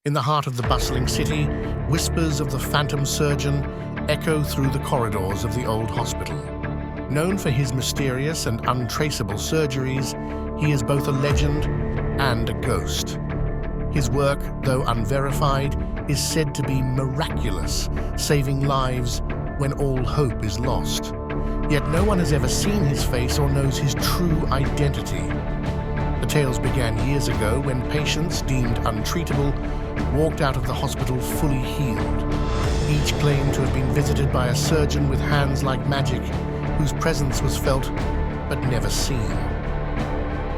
In the heart of the bustling city, whispers of the phantom surgeon echo through the corridors of the old hospital. Known for his mysterious and untraceable surgeries, he is both a legend and a ghost. His work, though unverified, is said to be miraculous, saving lives when all hope is lost. Yet no one has ever seen his face or knows his true identity. The tales began years ago when patients deemed untreatable walked out of the hospital fully healed. Each claimed to have been visited by a surgeon with hands like magic, whose presence was felt but never seen.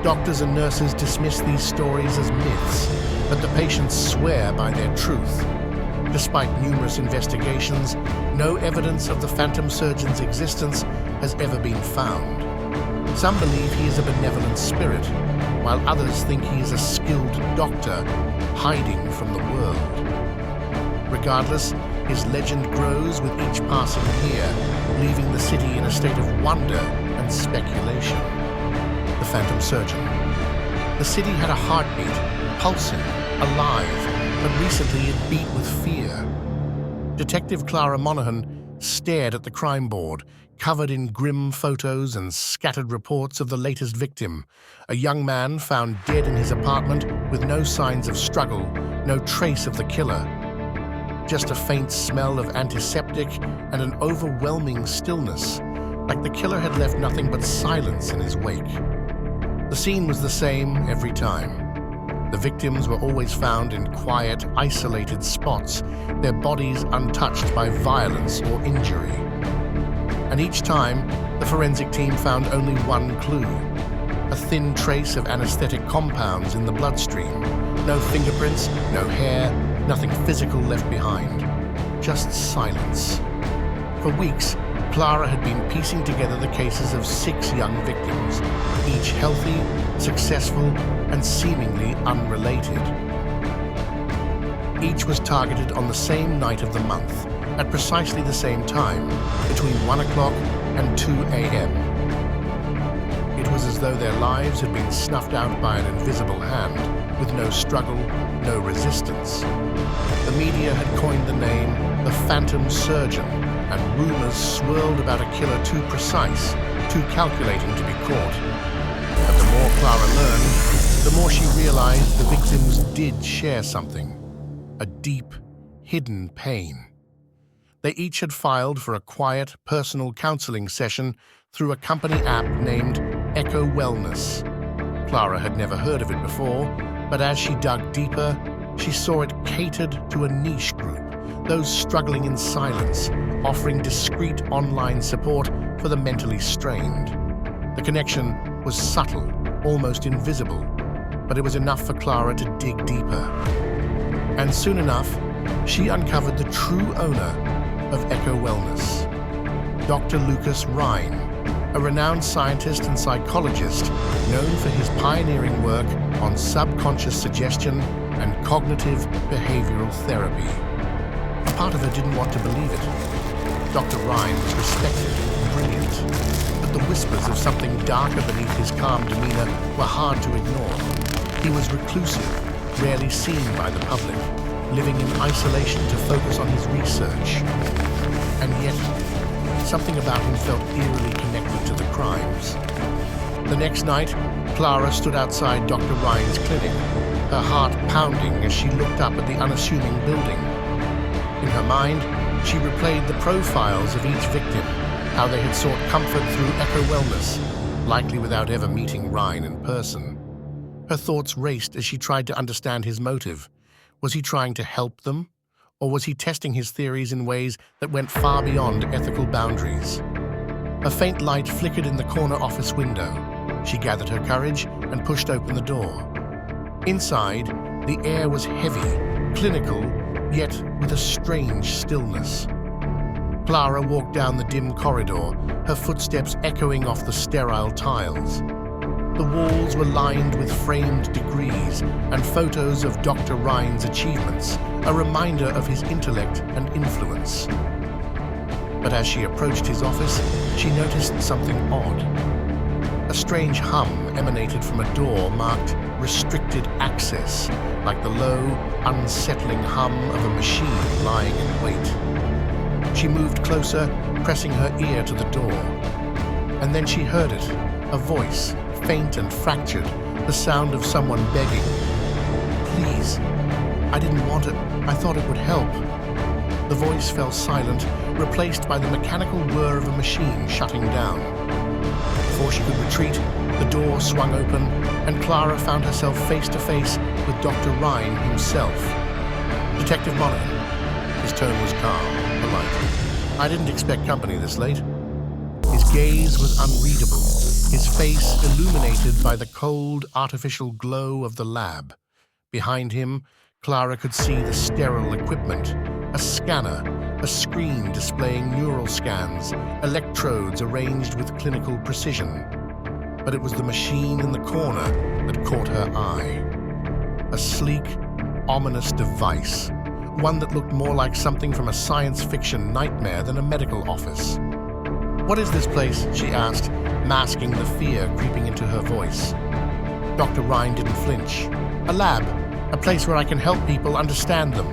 Doctors and nurses dismiss these stories as myths, but the patients swear by their truth. Despite numerous investigations, no evidence of the phantom surgeon's existence has ever been found. Some believe he is a benevolent spirit, while others think he is a skilled doctor hiding from the world. Regardless, his legend grows with each passing year, leaving the city in a state of wonder and speculation. The Phantom Surgeon. The city had a heartbeat, pulsing, alive, but recently it beat with fear. Detective Clara Monaghan stared at the crime board, covered in grim photos and scattered reports of the latest victim, a young man found dead in his apartment with no signs of struggle, no trace of the killer. Just a faint smell of antiseptic and an overwhelming stillness, like the killer had left nothing but silence in his wake. The scene was the same every time. The victims were always found in quiet, isolated spots, their bodies untouched by violence or injury. And each time, the forensic team found only one clue: a thin trace of anesthetic compounds in the bloodstream. No fingerprints, no hair, nothing physical left behind. Just silence. For weeks, Clara had been piecing together the cases of 6 young victims, each healthy, successful, and seemingly unrelated. Each was targeted on the same night of the month, at precisely the same time, between 1 o'clock and 2 a.m. It was as though their lives had been snuffed out by an invisible hand, with no struggle, no resistance. The media had coined the name the Phantom Surgeon, and rumors swirled about a killer too precise, too calculating to be caught. But the more Clara learned, the more she realized the victims did share something: a deep, hidden pain. They each had filed for a quiet, personal counseling session through a company app named Echo Wellness. Clara had never heard of it before, but as she dug deeper, she saw it catered to a niche group, those struggling in silence, offering discreet online support for the mentally strained. The connection was subtle, almost invisible, but it was enough for Clara to dig deeper. And soon enough, she uncovered the true owner of Echo Wellness, Dr. Lucas Rhine, a renowned scientist and psychologist known for his pioneering work on subconscious suggestion and cognitive behavioral therapy. A part of her didn't want to believe it. Dr. Rhine was respected and brilliant, but the whispers of something darker beneath his calm demeanor were hard to ignore. He was reclusive, rarely seen by the public, living in isolation to focus on his research. And yet, something about him felt eerily connected to the crimes. The next night, Clara stood outside Dr. Rhine's clinic, her heart pounding as she looked up at the unassuming building. In her mind, she replayed the profiles of each victim, how they had sought comfort through Echo Wellness, likely without ever meeting Rhine in person. Her thoughts raced as she tried to understand his motive. Was he trying to help them? Or was he testing his theories in ways that went far beyond ethical boundaries? A faint light flickered in the corner office window. She gathered her courage and pushed open the door. Inside, the air was heavy, clinical, yet with a strange stillness. Clara walked down the dim corridor, her footsteps echoing off the sterile tiles. The walls were lined with framed degrees and photos of Dr. Rhine's achievements, a reminder of his intellect and influence. But as she approached his office, she noticed something odd. A strange hum emanated from a door marked "Restricted Access," like the low, unsettling hum of a machine lying in wait. She moved closer, pressing her ear to the door. And then she heard it, a voice, faint and fractured, the sound of someone begging. "Please, I didn't want it. I thought it would help." The voice fell silent, replaced by the mechanical whir of a machine shutting down. Before she could retreat, the door swung open, and Clara found herself face to face with Dr. Ryan himself. "Detective Monaghan." His tone was calm, polite. "I didn't expect company this late." His gaze was unreadable, his face illuminated by the cold, artificial glow of the lab. Behind him, Clara could see the sterile equipment, a scanner, a screen displaying neural scans, electrodes arranged with clinical precision. But it was the machine in the corner that caught her eye. A sleek, ominous device, one that looked more like something from a science fiction nightmare than a medical office. "What is this place?" she asked, masking the fear creeping into her voice. Dr. Ryan didn't flinch. "A lab, a place where I can help people understand them."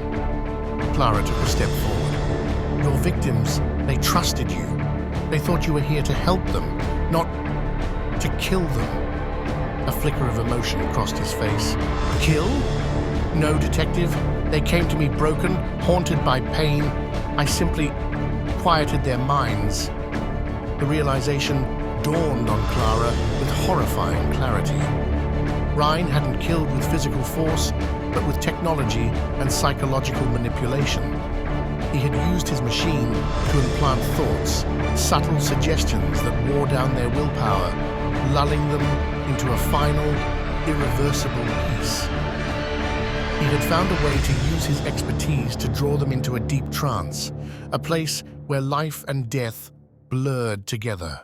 Clara took a step forward. "Your victims, they trusted you. They thought you were here to help them, not to kill them." A flicker of emotion crossed his face. "Kill? No, detective. They came to me broken, haunted by pain. I simply quieted their minds." The realization dawned on Clara with horrifying clarity. Ryan hadn't killed with physical force, but with technology and psychological manipulation. He had used his machine to implant thoughts, subtle suggestions that wore down their willpower, lulling them into a final, irreversible peace. He had found a way to use his expertise to draw them into a deep trance, a place where life and death blurred together.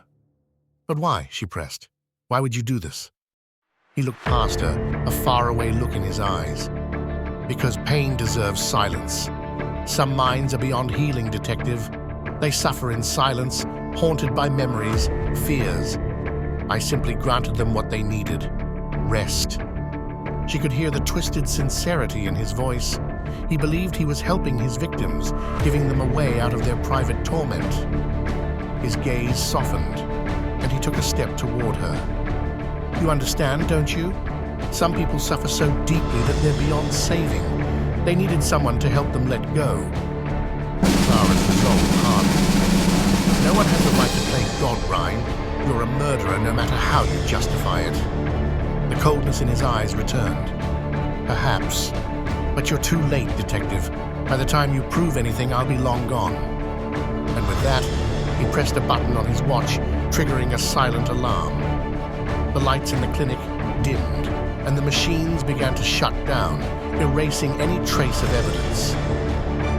"But why?" she pressed. "Why would you do this?" He looked past her, a faraway look in his eyes. "Because pain deserves silence. Some minds are beyond healing, detective. They suffer in silence, haunted by memories, fears. I simply granted them what they needed: rest." She could hear the twisted sincerity in his voice. He believed he was helping his victims, giving them a way out of their private torment. His gaze softened, and he took a step toward her. "You understand, don't you? Some people suffer so deeply that they're beyond saving. They needed someone to help them let go." Clara's resolve hardened. "No one has the right to play God, Ryan. You're a murderer no matter how you justify it." The coldness in his eyes returned. "Perhaps. But you're too late, detective. By the time you prove anything, I'll be long gone." And with that, he pressed a button on his watch, triggering a silent alarm. The lights in the clinic dimmed, and the machines began to shut down, erasing any trace of evidence.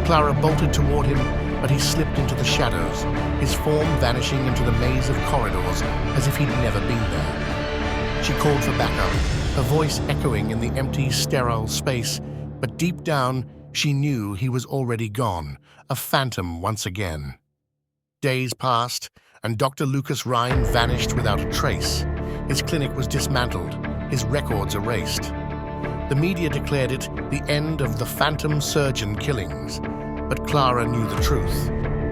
Clara bolted toward him, but he slipped into the shadows, his form vanishing into the maze of corridors as if he'd never been there. She called for backup, her voice echoing in the empty, sterile space, but deep down, she knew he was already gone, a phantom once again. Days passed, and Dr. Lucas Ryan vanished without a trace. His clinic was dismantled, his records erased. The media declared it the end of the phantom surgeon killings, but Clara knew the truth.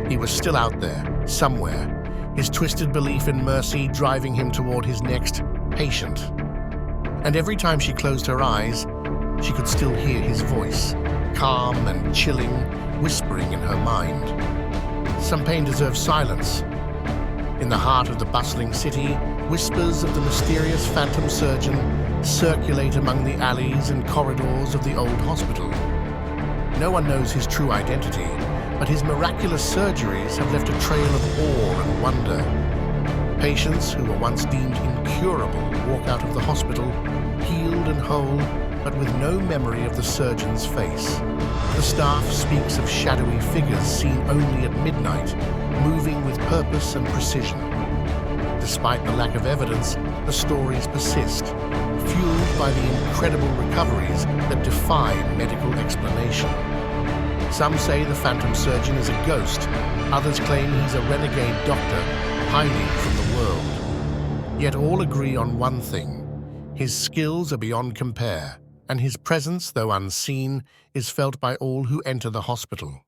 He was still out there, somewhere, his twisted belief in mercy driving him toward his next patient. And every time she closed her eyes, she could still hear his voice, calm and chilling, whispering in her mind. Some pain deserves silence. In the heart of the bustling city, whispers of the mysterious phantom surgeon circulate among the alleys and corridors of the old hospital. No one knows his true identity, but his miraculous surgeries have left a trail of awe and wonder. Patients who were once deemed incurable walk out of the hospital, healed and whole, but with no memory of the surgeon's face. The staff speaks of shadowy figures seen only at midnight, moving with purpose and precision. Despite the lack of evidence, the stories persist, fueled by the incredible recoveries that defy medical explanation. Some say the phantom surgeon is a ghost, others claim he's a renegade doctor hiding from the world. Yet all agree on one thing: his skills are beyond compare, and his presence, though unseen, is felt by all who enter the hospital.